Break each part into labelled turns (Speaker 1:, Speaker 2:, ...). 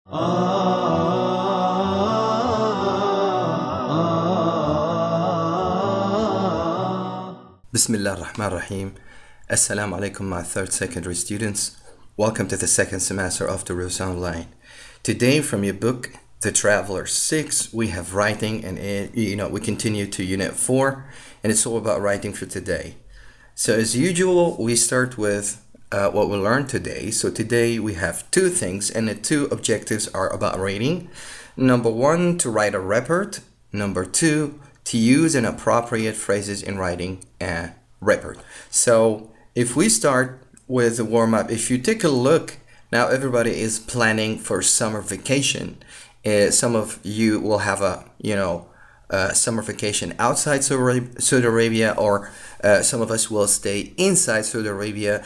Speaker 1: بسم الله الرحمن الرحيم. Assalamu alaikum, my third secondary students. Welcome to the second semester of Dروس online. Today from your book, The Traveler 6, we have writing, and we continue to Unit 4, and it's all about writing for today. So as usual, we start with what we learned today. So today we have two things, and the two objectives are about reading. Number one, to write a report. Number two, to use and appropriate phrases in writing a report. So if we start with the warm-up, if you take a look, now everybody is planning for summer vacation. Some of you will have a summer vacation outside Saudi Arabia, or some of us will stay inside Saudi Arabia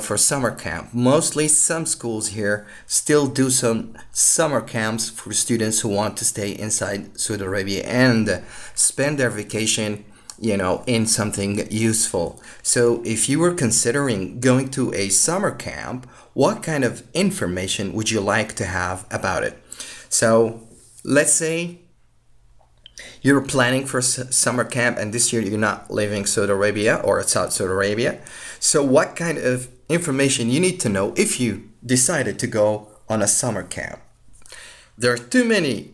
Speaker 1: for summer camp. Mostly some schools here still do some summer camps for students who want to stay inside Saudi Arabia and spend their vacation in something useful. So if you were considering going to a summer camp, what kind of information would you like to have about it? So let's say you're planning for summer camp, and this year you're not leaving Saudi Arabia or South Saudi Arabia. So what kind of information you need to know if you decided to go on a summer camp? There are too many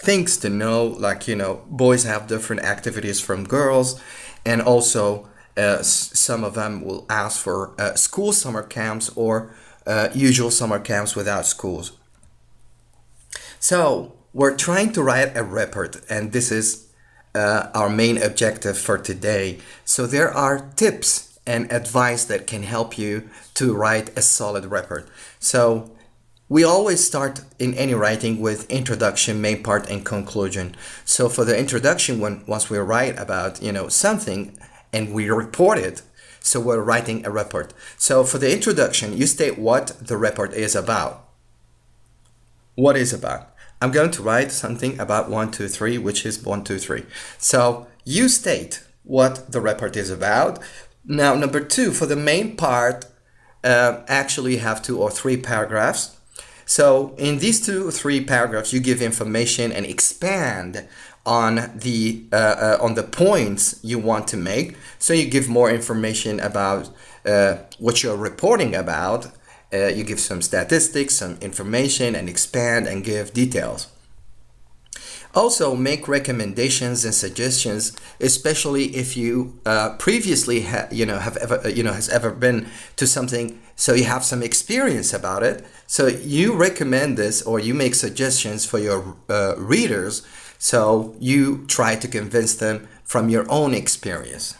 Speaker 1: things to know, like boys have different activities from girls, and also some of them will ask for school summer camps or usual summer camps without schools. So we're trying to write a report, and this is our main objective for today. So there are tips and advice that can help you to write a solid report. So we always start in any writing with introduction, main part, and conclusion. So for the introduction, once we write about something and we report it, so we're writing a report. So for the introduction, you state what the report is about. What is about? I'm going to write something about 1, 2, 3, which is 1, 2, 3. So you state what the report is about. Now, number two, for the main part, actually you have 2 or 3 paragraphs. So in these 2 or 3 paragraphs, you give information and expand on the points you want to make. So you give more information about what you're reporting about. You give some statistics, some information, and expand and give details. Also, make recommendations and suggestions, especially if you previously has ever been to something, so you have some experience about it. So you recommend this, or you make suggestions for your readers. So you try to convince them from your own experience.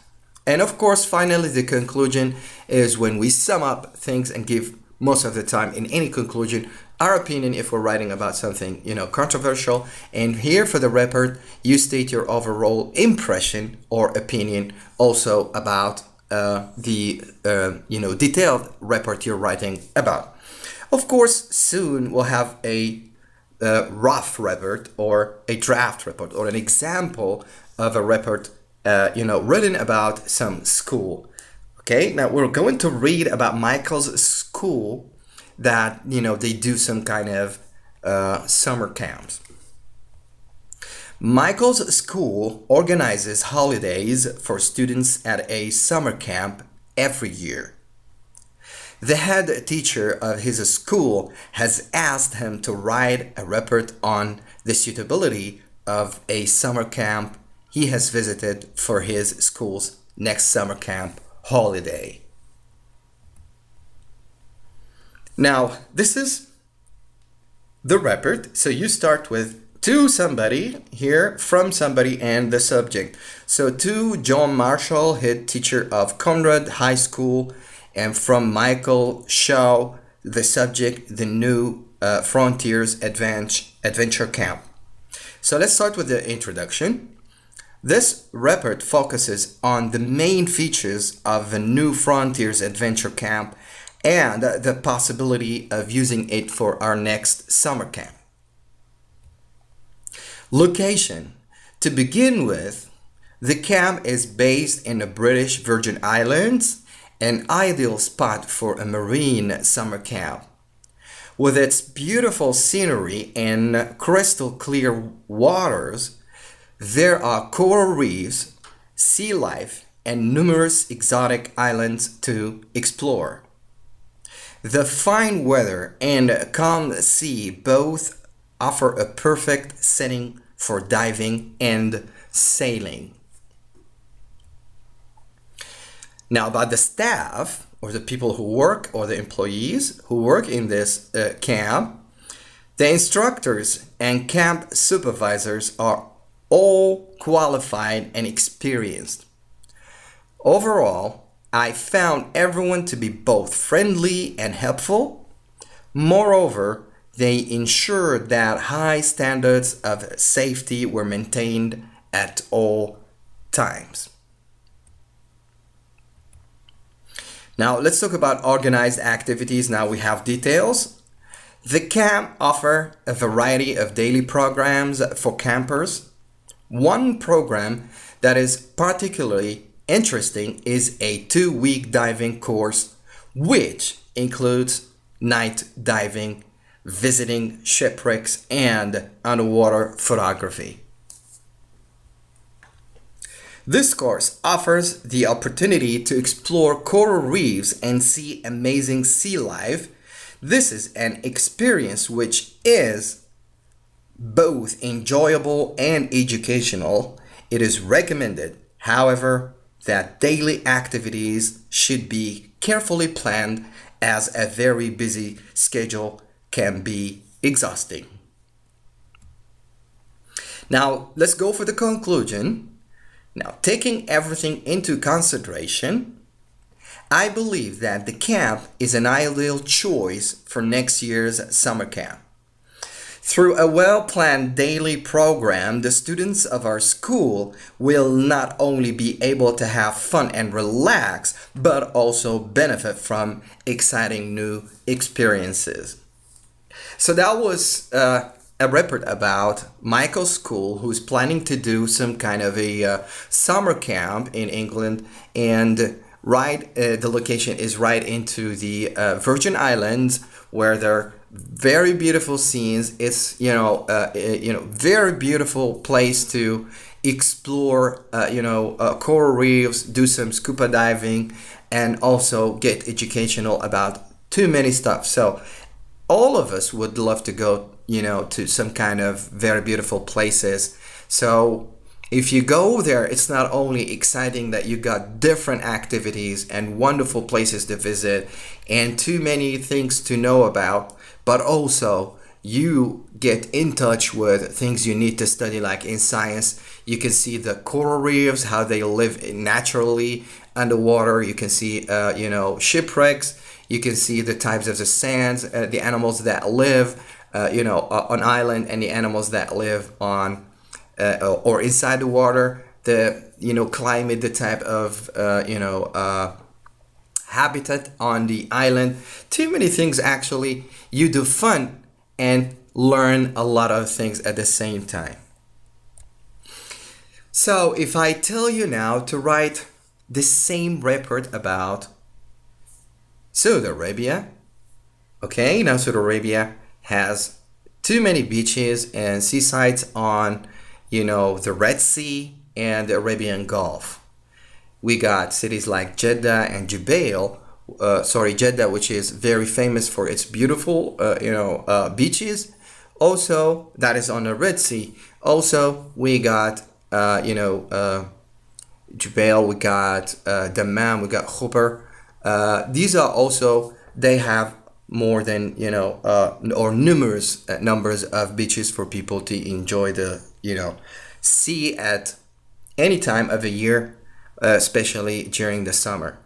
Speaker 1: And of course, finally, the conclusion is when we sum up things and give, most of the time in any conclusion, our opinion if we're writing about something controversial. And here for the report, you state your overall impression or opinion also about the detailed report you're writing about. Of course, soon we'll have a rough report or a draft report or an example of a report written about some school. Okay, now we're going to read about Michael's school that, they do some kind of summer camps. Michael's school organizes holidays for students at a summer camp every year. The head teacher of his school has asked him to write a report on the suitability of a summer camp he has visited for his school's next summer camp holiday. Now, this is the report. So you start with to somebody here, from somebody, and the subject. So to John Marshall, head teacher of Conrad High School, and from Michael Shaw, the subject, the new Frontiers Adventure Camp. So let's start with the introduction. This report focuses on the main features of the New Frontiers Adventure Camp and the possibility of using it for our next summer camp. Location. To begin with, the camp is based in the British Virgin Islands, an ideal spot for a marine summer camp. With its beautiful scenery and crystal clear waters, there are coral reefs, sea life, and numerous exotic islands to explore. The fine weather and calm sea both offer a perfect setting for diving and sailing. Now, about the staff, or the people who work, or the employees who work in this camp, the instructors and camp supervisors are all qualified and experienced. Overall, I found everyone to be both friendly and helpful. Moreover, they ensured that high standards of safety were maintained at all times. Now let's talk about organized activities. Now we have details. The camp offers a variety of daily programs for campers. One program that is particularly interesting is a 2-week diving course, which includes night diving, visiting shipwrecks, and underwater photography. This course offers the opportunity to explore coral reefs and see amazing sea life. This is an experience which is both enjoyable and educational. It is recommended, however, that daily activities should be carefully planned as a very busy schedule can be exhausting. Now, let's go for the conclusion. Now, taking everything into consideration, I believe that the camp is an ideal choice for next year's summer camp. Through a well-planned daily program, the students of our school will not only be able to have fun and relax, but also benefit from exciting new experiences. So that was a report about Michael's school, who's planning to do some kind of a summer camp in England, and the location is right into the Virgin Islands, where there are very beautiful scenes. It's very beautiful place to explore coral reefs, do some scuba diving, and also get educational about too many stuff. So all of us would love to go to some kind of very beautiful places. So if you go there, it's not only exciting that you got different activities and wonderful places to visit and too many things to know about, but also you get in touch with things you need to study, like in science. You can see the coral reefs, how they live naturally underwater. You can see shipwrecks. You can see the types of the sands, the animals that live on island, and the animals that live on or inside the water, the climate, the type of habitat on the island. Too many things actually. You do fun and learn a lot of things at the same time. So if I tell you now to write the same report about Saudi Arabia, okay, now Saudi Arabia has too many beaches and seasides on the Red Sea and the Arabian Gulf. We got cities like Jeddah and Jubail, Jeddah, which is very famous for its beautiful beaches. Also, that is on the Red Sea. Also, we got Jubail, we got Dammam, we got Khobar. These are also, they have more than or numerous numbers of beaches for people to enjoy the sea at any time of the year, especially during the summer.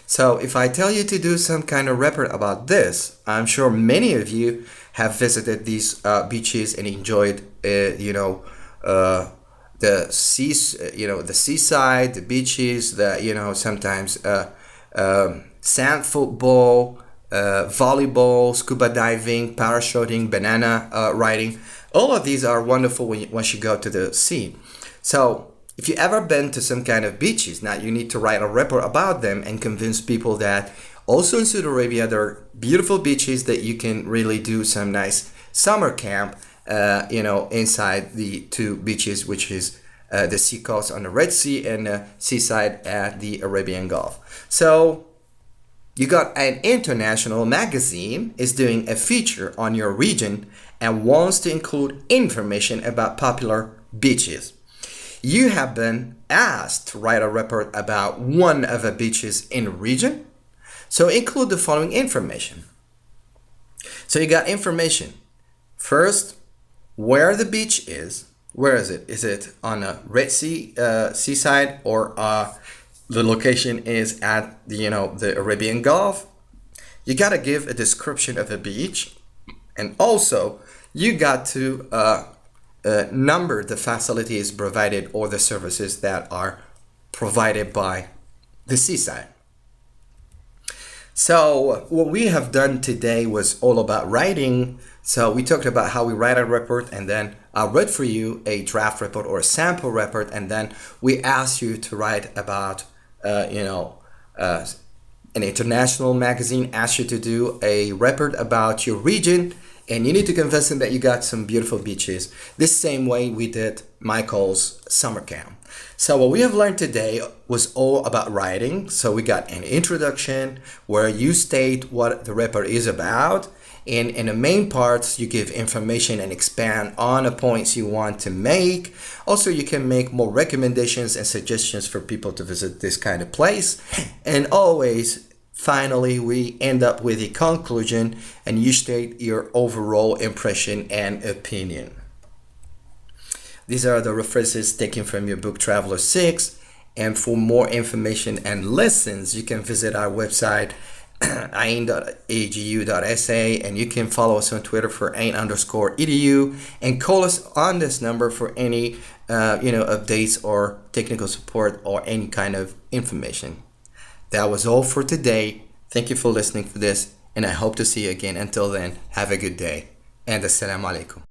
Speaker 1: So if I tell you to do some kind of report about this, I'm sure many of you have visited these beaches and enjoyed the seas, the seaside, the beaches, sometimes sand football, volleyball, scuba diving, parachuting, banana riding. All of these are wonderful once you go to the sea. So if you ever been to some kind of beaches, now you need to write a report about them and convince people that Also in Saudi Arabia, there are beautiful beaches that you can really do some nice summer camp, inside the two beaches, which is the seacoast on the Red Sea and the seaside at the Arabian Gulf. So you got an international magazine is doing a feature on your region and wants to include information about popular beaches. You have been asked to write a report about one of the beaches in the region. So include the following information. So you got information. First, where the beach is. Where is it? Is it on a Red Sea seaside, or the location is at the Arabian Gulf? You got to give a description of the beach, and also you got to number the facilities provided or the services that are provided by the seaside. So what we have done today was all about writing. So we talked about how we write a report, and then I read for you a draft report or a sample report, and then we asked you to write about, an international magazine asked you to do a report about your region, and you need to convince them that you got some beautiful beaches. This same way we did Michael's summer camp. So what we have learned today was all about writing. So we got an introduction where you state what the report is about. And in the main parts, you give information and expand on the points you want to make. Also, you can make more recommendations and suggestions for people to visit this kind of place. And always, finally, we end up with a conclusion, and you state your overall impression and opinion. These are the references taken from your book Traveler 6. And for more information and lessons, you can visit our website ain.agu.sa, and you can follow us on Twitter for ain_edu, and call us on this number for any updates or technical support or any kind of information. That was all for today. Thank you for listening for this, and I hope to see you again. Until then, have a good day, and assalamu alaikum.